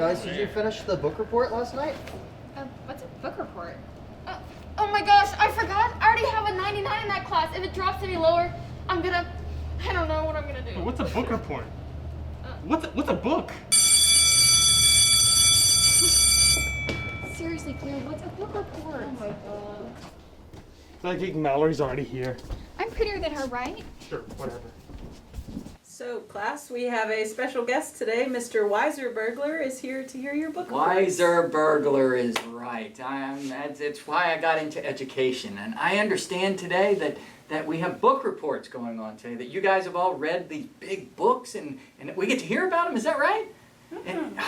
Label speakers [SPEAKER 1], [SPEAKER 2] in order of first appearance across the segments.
[SPEAKER 1] Guys, did you finish the book report last night?
[SPEAKER 2] What's a book report? Oh my gosh, I forgot. I already have a 99 in that class. If it drops any lower, I don't know what I'm gonna do.
[SPEAKER 3] What's a book report? What's a book?
[SPEAKER 2] Seriously, Claire, what's a book report? Oh my god.
[SPEAKER 3] I think Mallory's already here.
[SPEAKER 2] I'm prettier than her, right?
[SPEAKER 3] Sure, whatever.
[SPEAKER 4] So, class, we have a special guest today. Mr. Weiser Burglar is here to hear your book report.
[SPEAKER 5] Weiser Burglar is right. It's why I got into education. And I understand today that we have book reports going on today, that you guys have all read these big books and we get to hear about them. Is that right? Mm-hmm.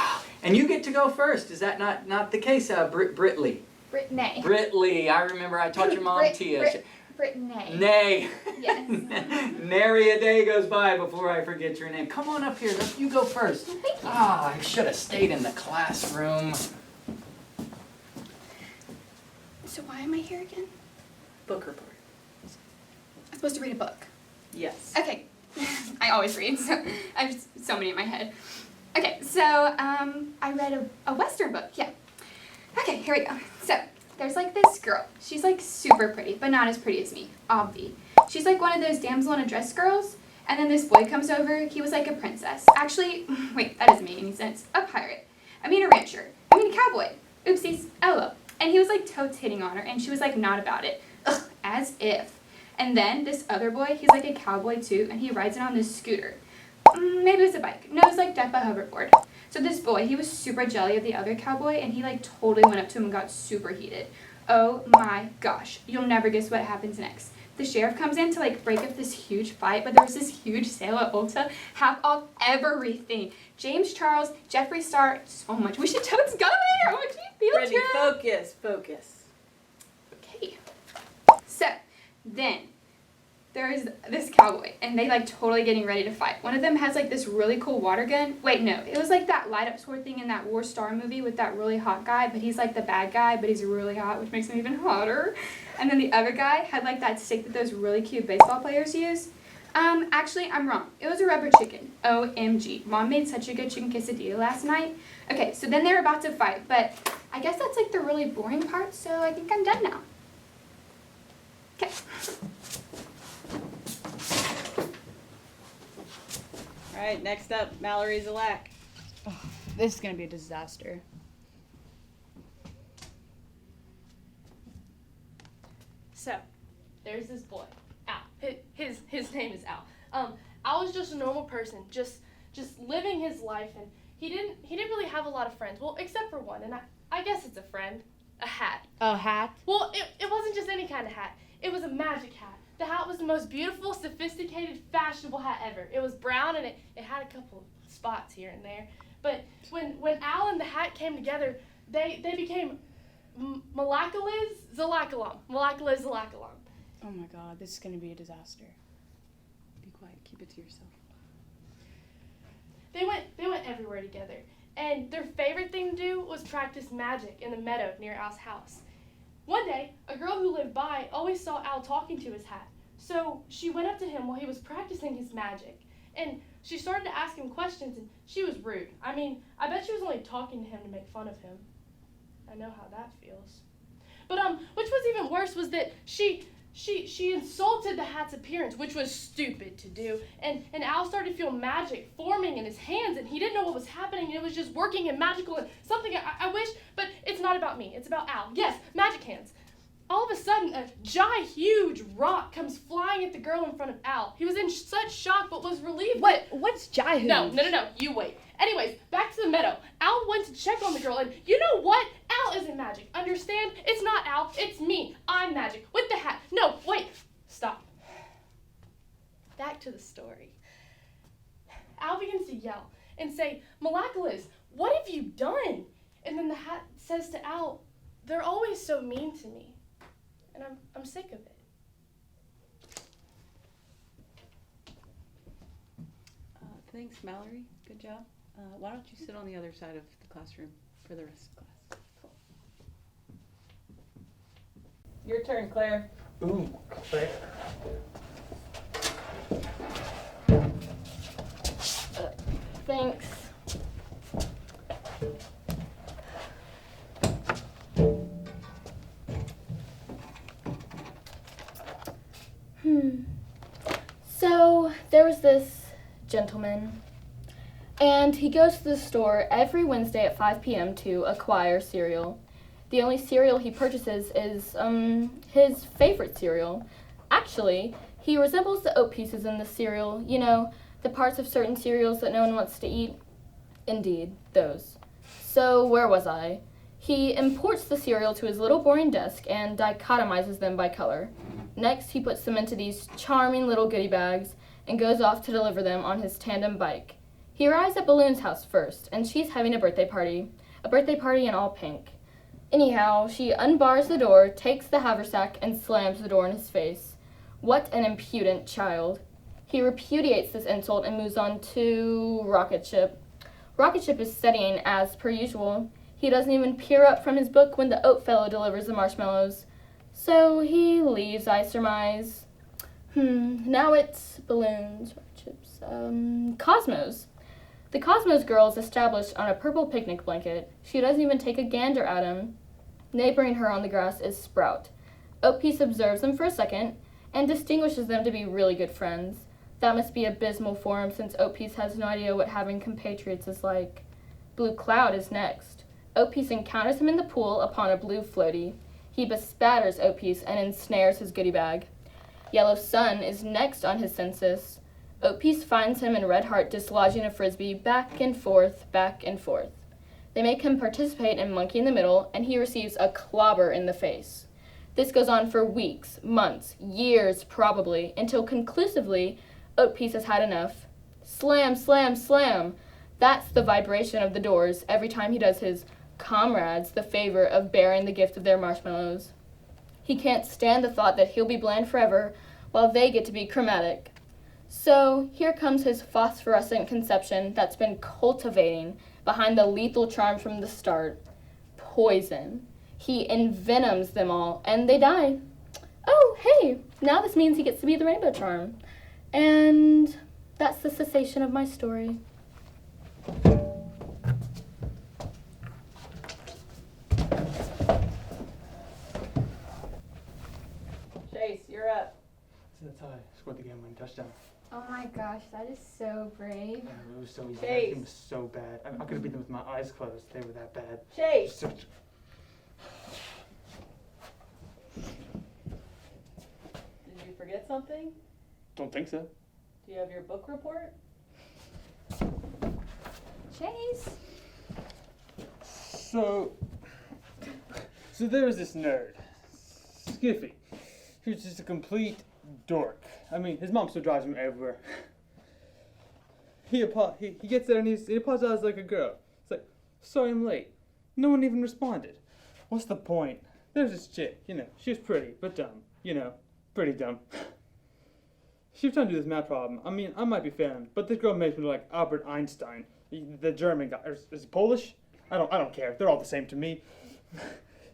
[SPEAKER 5] And you get to go first. Is that not the case, Britley?
[SPEAKER 2] Brittany.
[SPEAKER 5] Britley. I remember I taught your mom Tia.
[SPEAKER 2] Brittany.
[SPEAKER 5] Nay.
[SPEAKER 2] Yes.
[SPEAKER 5] Nary a day goes by before I forget your name. Come on up here. You go first.
[SPEAKER 2] Thank you.
[SPEAKER 5] I should have stayed in the classroom.
[SPEAKER 2] So why am I here again?
[SPEAKER 4] Book report.
[SPEAKER 2] I'm supposed to read a book.
[SPEAKER 4] Yes.
[SPEAKER 2] Okay. I always read, so I have so many in my head. Okay, so I read a Western book, yeah. Okay, here we go. So, there's like this girl. She's like super pretty, but not as pretty as me, obvi. She's like one of those damsel in a dress girls, and then this boy comes over. He was like a princess. Actually, wait, that doesn't make any sense. A pirate. I mean a rancher. I mean a cowboy. Oopsies. LOL. And he was like totes hitting on her, and she was like not about it. Ugh, as if. And then this other boy, he's like a cowboy too, and he rides it on this scooter. Maybe it was a bike. No, it was like decked by hoverboard. So this boy, he was super jelly of the other cowboy, and he like totally went up to him and got super heated. Oh my gosh. You'll never guess what happens next. The sheriff comes in to like break up this huge fight, but there was this huge sale at Ulta, half off everything. James Charles, Jeffree Star, so much. We should totes go there. Would you feel
[SPEAKER 4] Ready, focus.
[SPEAKER 2] Okay. So, then there's this cowboy, and they like totally getting ready to fight. One of them has like this really cool water gun. Wait, no, it was like that light up sword thing in that War Star movie with that really hot guy, but he's like the bad guy, but he's really hot, which makes him even hotter. And then the other guy had like that stick that those really cute baseball players use. Actually, I'm wrong. It was a rubber chicken. OMG. Mom made such a good chicken quesadilla last night. Okay, so then they're about to fight, but I guess that's like the really boring part, so I think I'm done now. Okay.
[SPEAKER 4] All right, next up, Mallory Zalak.
[SPEAKER 6] Oh, this is going to be a disaster.
[SPEAKER 7] So, there's this boy, Al. His name is Al. Al was just a normal person, just living his life, and he didn't really have a lot of friends. Well, except for one, and I guess it's a friend, a hat.
[SPEAKER 6] A hat?
[SPEAKER 7] Well, it wasn't just any kind of hat. It was a magic hat. The hat was the most beautiful, sophisticated, fashionable hat ever. It was brown, and it had a couple spots here and there. But when Al and the hat came together, they became Malacalas Zalakalam. Malacalas Zalakalam.
[SPEAKER 6] Oh my god, this is going to be a disaster. Be quiet, keep it to yourself.
[SPEAKER 7] They went everywhere together, and their favorite thing to do was practice magic in the meadow near Al's house. One day, a girl who lived by always saw Al talking to his hat, so she went up to him while he was practicing his magic, and she started to ask him questions, and she was rude. I mean, I bet she was only talking to him to make fun of him. I know how that feels. But which was even worse was that she insulted the hat's appearance, which was stupid to do, and Al started to feel magic forming in his hands, and he didn't know what was happening, and it was just working and magical and something I wish, but it's not about me, it's about Al. Yes, magic hands. All of a sudden, a huge rock comes flying at the girl in front of Al. He was in such shock, but was relieved.
[SPEAKER 6] What's Jai-Hoo?
[SPEAKER 7] No, you wait. Anyways, back to the meadow. Al went to check on the girl, and you know what? Al isn't magic. Understand? It's not Al, it's me. I'm magic. With the hat. No, wait. Stop. Back to the story. Al begins to yell and say, Malacalas, what have you done? And then the hat says to Al, they're always so mean to me. And I'm sick of it.
[SPEAKER 4] Thanks, Mallory. Good job. Why don't you sit on the other side of the classroom for the rest of the class? Cool. Your turn, Claire.
[SPEAKER 3] Ooh, okay.
[SPEAKER 2] Thanks.
[SPEAKER 8] there was this gentleman, and he goes to the store every Wednesday at 5 p.m. to acquire cereal. The only cereal he purchases is his favorite cereal. Actually, he resembles the oat pieces in the cereal, you know, the parts of certain cereals that no one wants to eat. Indeed, those. So, where was I? He imports the cereal to his little boring desk and dichotomizes them by color. Next, he puts them into these charming little goodie bags and goes off to deliver them on his tandem bike. He arrives at Balloon's house first, and she's having a birthday party in all pink. Anyhow, she unbars the door, takes the haversack, and slams the door in his face. What an impudent child. He repudiates this insult and moves on to Rocket Ship. Rocket Ship is studying as per usual. He doesn't even peer up from his book when the oat fellow delivers the marshmallows. So he leaves, I surmise. Now it's Balloons, Rocket Ships, Cosmos. The Cosmos girl is established on a purple picnic blanket. She doesn't even take a gander at him. Neighboring her on the grass is Sprout. Oatpiece observes them for a second and distinguishes them to be really good friends. That must be abysmal for him since Oatpiece has no idea what having compatriots is like. Blue Cloud is next. Oatpiece encounters him in the pool upon a blue floaty. He bespatters Oatpiece and ensnares his goodie bag. Yellow Sun is next on his census. Oatpiece finds him and Red Heart dislodging a frisbee back and forth, back and forth. They make him participate in Monkey in the Middle, and he receives a clobber in the face. This goes on for weeks, months, years probably, until conclusively Oatpiece has had enough. Slam, slam, slam. That's the vibration of the doors every time he does his comrades the favor of bearing the gift of their marshmallows. He can't stand the thought that he'll be bland forever while they get to be chromatic. So here comes his phosphorescent conception that's been cultivating behind the lethal charm from the start. Poison. He envenoms them all, and they die. Oh, hey, now this means he gets to be the rainbow charm. And that's the cessation of my story.
[SPEAKER 4] Chase, you're up.
[SPEAKER 3] So that's how I scored the game-winning touchdown.
[SPEAKER 2] Oh my gosh, that is so brave.
[SPEAKER 3] Yeah, it was so easy.
[SPEAKER 4] Chase.
[SPEAKER 3] That team was so bad. I could have beat them with my eyes closed. They were that bad.
[SPEAKER 4] Chase!
[SPEAKER 3] Such-
[SPEAKER 4] Did you forget something?
[SPEAKER 3] Don't think so.
[SPEAKER 4] Do you have your book report?
[SPEAKER 2] Chase.
[SPEAKER 3] So there was this nerd, Skiffy. He was just a complete dork. I mean, his mom still drives him everywhere. He gets there and he apologizes like a girl. It's like, sorry I'm late. No one even responded. What's the point? There's this chick, you know, she was pretty, but dumb. You know, pretty dumb. She was trying to do this math problem. I mean, I might be failing, but this girl makes me look like Albert Einstein, the German guy. Is he Polish? I don't care. They're all the same to me.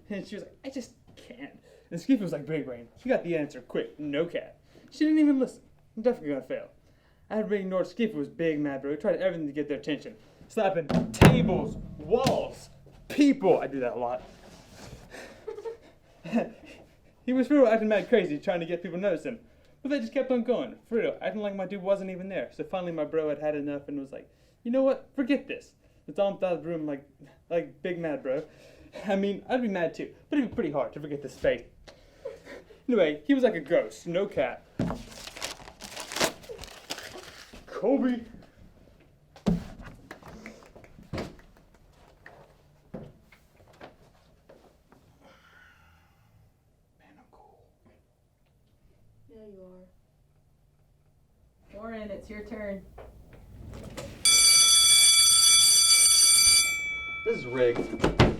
[SPEAKER 3] And she was like, I just can't. And Skiffy was like big brain. She got the answer quick, no cap. She didn't even listen. I'm definitely gonna fail. I had really ignored Skiffy was big mad bro. He tried everything to get their attention. Slapping tables, walls, people. I do that a lot. He was for real acting mad crazy trying to get people to notice him. But they just kept on going. For real, acting like my dude wasn't even there. So finally my bro had had enough and was like, you know what? Forget this. Let's all out of the room like big mad bro. I mean, I'd be mad too, but it'd be pretty hard to forget this face. Anyway, he was like a ghost, no cap. Kobe. Man, I'm cool.
[SPEAKER 4] Yeah, you are. Lauren, it's your turn.
[SPEAKER 1] This is rigged.